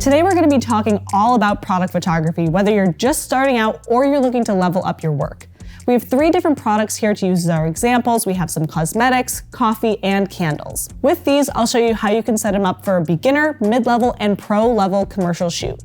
Today we're going to be talking all about product photography, whether you're just starting out or you're looking to level up your work. We have 3 different products here to use as our examples. We have some cosmetics, coffee, and candles. With these, I'll show you how you can set them up for a beginner, mid-level, and pro-level commercial shoot.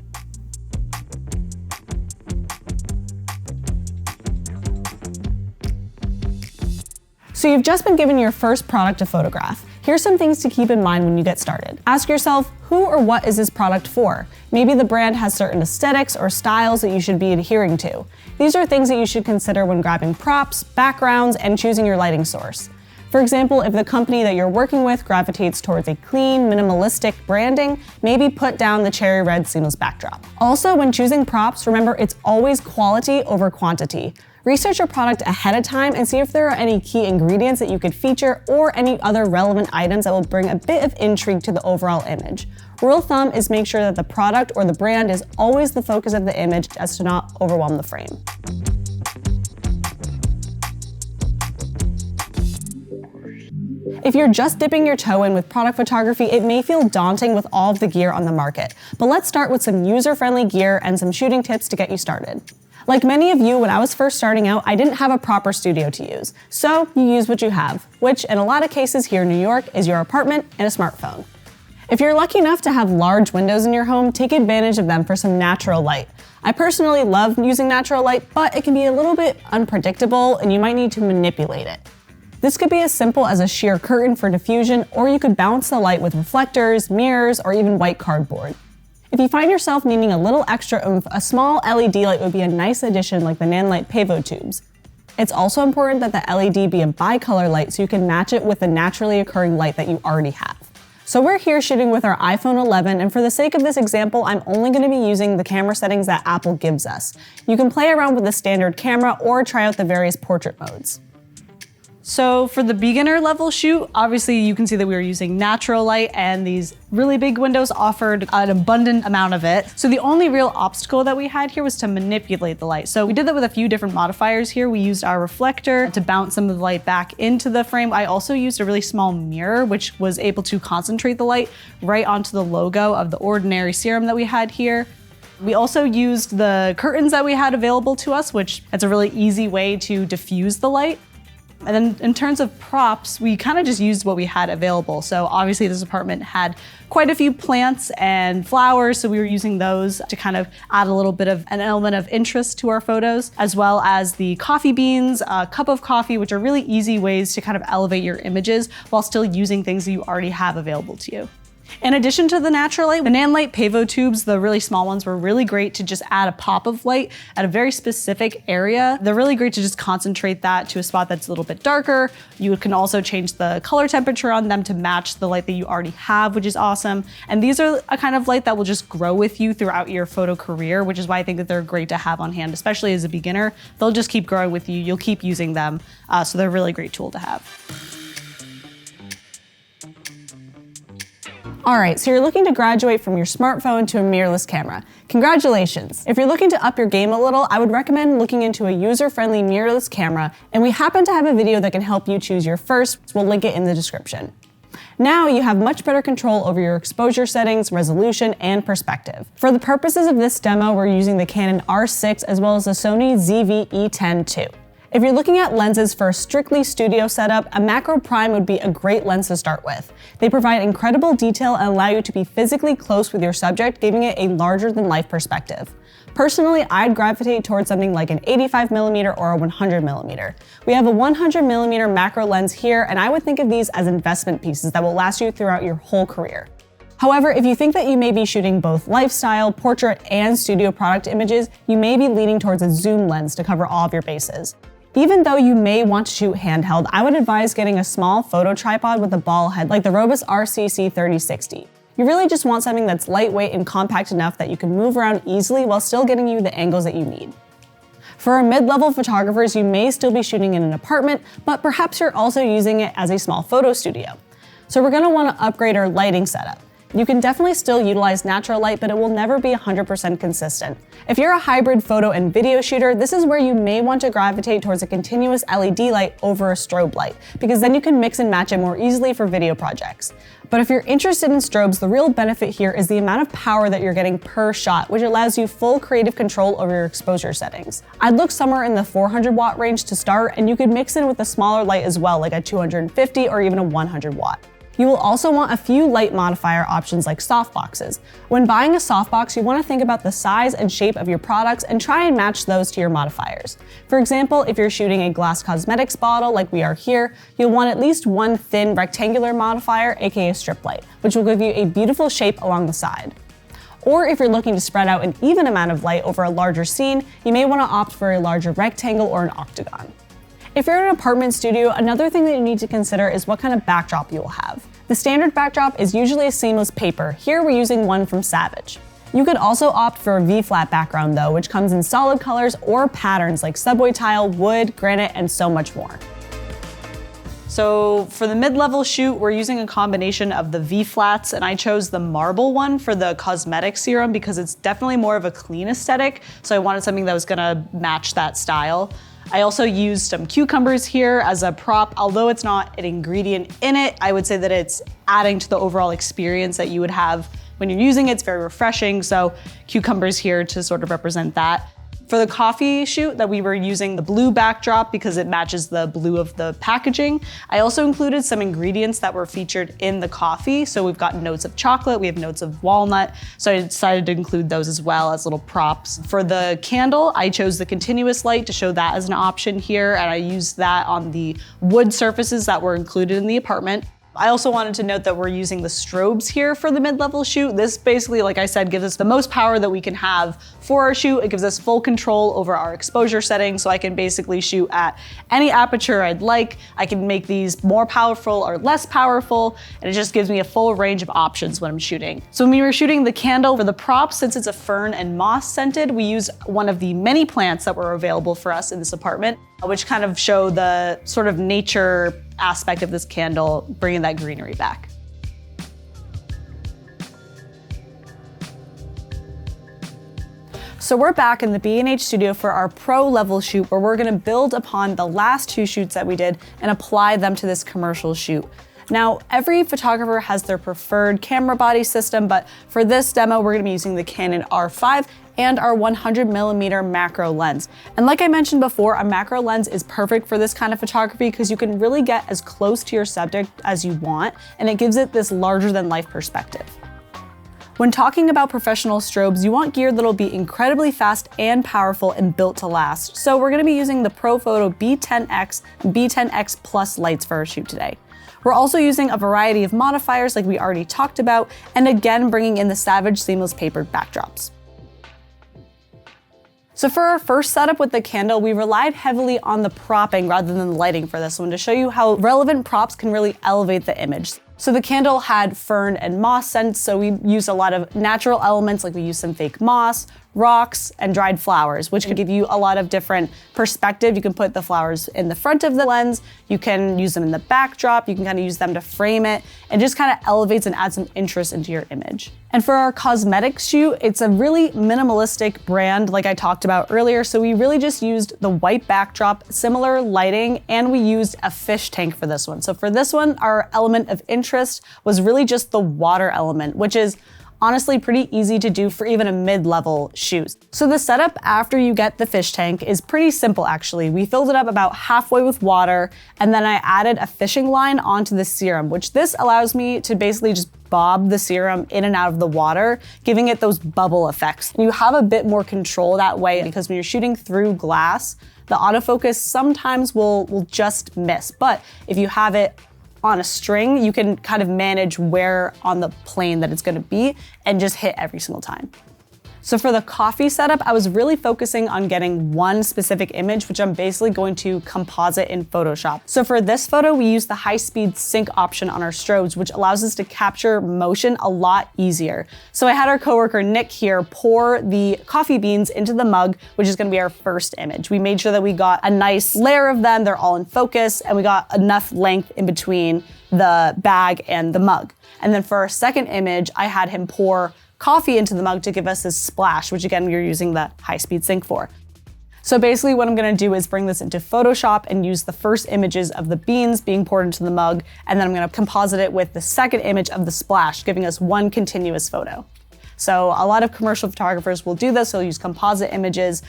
So you've just been given your first product to photograph. Here's some things to keep in mind when you get started. Ask yourself, who or what is this product for? Maybe the brand has certain aesthetics or styles that you should be adhering to. These are things that you should consider when grabbing props, backgrounds, and choosing your lighting source. For example, if the company that you're working with gravitates towards a clean, minimalistic branding, maybe put down the cherry red seamless backdrop. Also, when choosing props, remember it's always quality over quantity. Research your product ahead of time and see if there are any key ingredients that you could feature or any other relevant items that will bring a bit of intrigue to the overall image. Rule of thumb is make sure that the product or the brand is always the focus of the image as to not overwhelm the frame. If you're just dipping your toe in with product photography, it may feel daunting with all of the gear on the market. But let's start with some user-friendly gear and some shooting tips to get you started. Like many of you, when I was first starting out, I didn't have a proper studio to use. So you use what you have, which in a lot of cases here in New York is your apartment and a smartphone. If you're lucky enough to have large windows in your home, take advantage of them for some natural light. I personally love using natural light, but it can be a little bit unpredictable and you might need to manipulate it. This could be as simple as a sheer curtain for diffusion, or you could balance the light with reflectors, mirrors, or even white cardboard. If you find yourself needing a little extra oomph, a small LED light would be a nice addition like the Nanlite Photoshoot. It's also important that the LED be a bicolor light so you can match it with the naturally occurring light that you already have. So we're here shooting with our iPhone 11, and for the sake of this example, I'm only going to be using the camera settings that Apple gives us. You can play around with the standard camera or try out the various portrait modes. So for the beginner level shoot, obviously you can see that we were using natural light and these really big windows offered an abundant amount of it. So the only real obstacle that we had here was to manipulate the light. So we did that with a few different modifiers here. We used our reflector to bounce some of the light back into the frame. I also used a really small mirror, which was able to concentrate the light right onto the logo of the Ordinary serum that we had here. We also used the curtains that we had available to us, which is a really easy way to diffuse the light. And then in terms of props, we kind of just used what we had available. So obviously this apartment had quite a few plants and flowers, so we were using those to kind of add a little bit of an element of interest to our photos, as well as the coffee beans, a cup of coffee, which are really easy ways to kind of elevate your images while still using things that you already have available to you. In addition to the natural light, the Nanlite Photoshoot, the really small ones, were really great to just add a pop of light at a very specific area. They're really great to just concentrate that to a spot that's a little bit darker. You can also change the color temperature on them to match the light that you already have, which is awesome. And these are a kind of light that will just grow with you throughout your photo career, which is why I think that they're great to have on hand, especially as a beginner. They'll just keep growing with you. You'll keep using them. So they're a really great tool to have. All right, so you're looking to graduate from your smartphone to a mirrorless camera. Congratulations! If you're looking to up your game a little, I would recommend looking into a user-friendly mirrorless camera, and we happen to have a video that can help you choose your first. We'll link it in the description. Now you have much better control over your exposure settings, resolution, and perspective. For the purposes of this demo, we're using the Canon R6 as well as the Sony ZV-E10 II. If you're looking at lenses for a strictly studio setup, a macro prime would be a great lens to start with. They provide incredible detail and allow you to be physically close with your subject, giving it a larger-than-life perspective. Personally, I'd gravitate towards something like an 85mm or a 100mm. We have a 100mm macro lens here, and I would think of these as investment pieces that will last you throughout your whole career. However, if you think that you may be shooting both lifestyle, portrait, and studio product images, you may be leaning towards a zoom lens to cover all of your bases. Even though you may want to shoot handheld, I would advise getting a small photo tripod with a ball head like the Robus RCC 3060. You really just want something that's lightweight and compact enough that you can move around easily while still getting you the angles that you need. For our mid-level photographers, you may still be shooting in an apartment, but perhaps you're also using it as a small photo studio. So we're going to want to upgrade our lighting setup. You can definitely still utilize natural light, but it will never be 100% consistent. If you're a hybrid photo and video shooter, this is where you may want to gravitate towards a continuous LED light over a strobe light, because then you can mix and match it more easily for video projects. But if you're interested in strobes, the real benefit here is the amount of power that you're getting per shot, which allows you full creative control over your exposure settings. I'd look somewhere in the 400 watt range to start, and you could mix in with a smaller light as well, like a 250 or even a 100 watt. You will also want a few light modifier options like softboxes. When buying a softbox, you want to think about the size and shape of your products and try and match those to your modifiers. For example, if you're shooting a glass cosmetics bottle like we are here, you'll want at least one thin rectangular modifier, aka strip light, which will give you a beautiful shape along the side. Or if you're looking to spread out an even amount of light over a larger scene, you may want to opt for a larger rectangle or an octagon. If you're in an apartment studio, another thing that you need to consider is what kind of backdrop you will have. The standard backdrop is usually a seamless paper. Here we're using one from Savage. You could also opt for a V-flat background though, which comes in solid colors or patterns like subway tile, wood, granite, and so much more. So for the mid-level shoot, we're using a combination of the V-flats, and I chose the marble one for the cosmetic serum because it's definitely more of a clean aesthetic, so I wanted something that was gonna match that style. I also used some cucumbers here as a prop. Although it's not an ingredient in it, I would say that it's adding to the overall experience that you would have when you're using it. It's very refreshing, so cucumbers here to sort of represent that. For the coffee shoot that we were using the blue backdrop because it matches the blue of the packaging. I also included some ingredients that were featured in the coffee. So we've got notes of chocolate, we have notes of walnut. So I decided to include those as well as little props. For the candle, I chose the continuous light to show that as an option here. And I used that on the wood surfaces that were included in the apartment. I also wanted to note that we're using the strobes here for the mid-level shoot. This basically, like I said, gives us the most power that we can have for our shoot. It gives us full control over our exposure settings, so I can basically shoot at any aperture I'd like. I can make these more powerful or less powerful, and it just gives me a full range of options when I'm shooting. So when we were shooting the candle for the props, since it's a fern and moss scented, we used one of the many plants that were available for us in this apartment, which kind of show the sort of nature aspect of this candle, bringing that greenery back. So we're back in the B&H studio for our pro level shoot, where we're gonna build upon the last two shoots that we did and apply them to this commercial shoot. Now, every photographer has their preferred camera body system, but for this demo, we're gonna be using the Canon R5 and our 100mm macro lens. And like I mentioned before, a macro lens is perfect for this kind of photography because you can really get as close to your subject as you want, and it gives it this larger than life perspective. When talking about professional strobes, you want gear that'll be incredibly fast and powerful and built to last. So we're gonna be using the ProPhoto B10X and B10X Plus lights for our shoot today. We're also using a variety of modifiers like we already talked about, and again bringing in the Savage seamless papered backdrops. So for our first setup with the candle, we relied heavily on the propping rather than the lighting for this one to show you how relevant props can really elevate the image. So the candle had fern and moss scents, so we used a lot of natural elements, like we used some fake moss, rocks, and dried flowers, which can give you a lot of different perspective. You can put the flowers in the front of the lens, you can use them in the backdrop, you can kind of use them to frame it, and just kind of elevates and adds some interest into your image. And for our cosmetics shoot, it's a really minimalistic brand like I talked about earlier, so we really just used the white backdrop, similar lighting, and we used a fish tank for this one. So for this one, our element of interest was really just the water element, which is honestly pretty easy to do for even a mid-level shoot. So the setup after you get the fish tank is pretty simple actually. We filled it up about halfway with water, and then I added a fishing line onto the serum, which this allows me to basically just bob the serum in and out of the water, giving it those bubble effects. You have a bit more control that way because when you're shooting through glass, the autofocus sometimes will just miss. But if you have it on a string, you can kind of manage where on the plane that it's gonna be and just hit every single time. So for the coffee setup, I was really focusing on getting one specific image, which I'm basically going to composite in Photoshop. So for this photo, we use the high-speed sync option on our strobes, which allows us to capture motion a lot easier. So I had our coworker Nick here pour the coffee beans into the mug, which is gonna be our first image. We made sure that we got a nice layer of them, they're all in focus, and we got enough length in between the bag and the mug. And then for our second image, I had him pour coffee into the mug to give us this splash, which again, we're using the high-speed sync for. So basically what I'm gonna do is bring this into Photoshop and use the first images of the beans being poured into the mug, and then I'm gonna composite it with the second image of the splash, giving us one continuous photo. So a lot of commercial photographers will do this, they'll use composite images.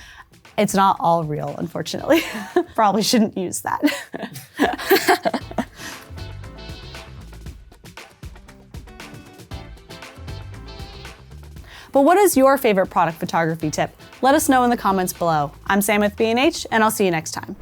It's not all real, unfortunately. Probably shouldn't use that. But what is your favorite product photography tip? Let us know in the comments below. I'm Sam with B&H, and I'll see you next time.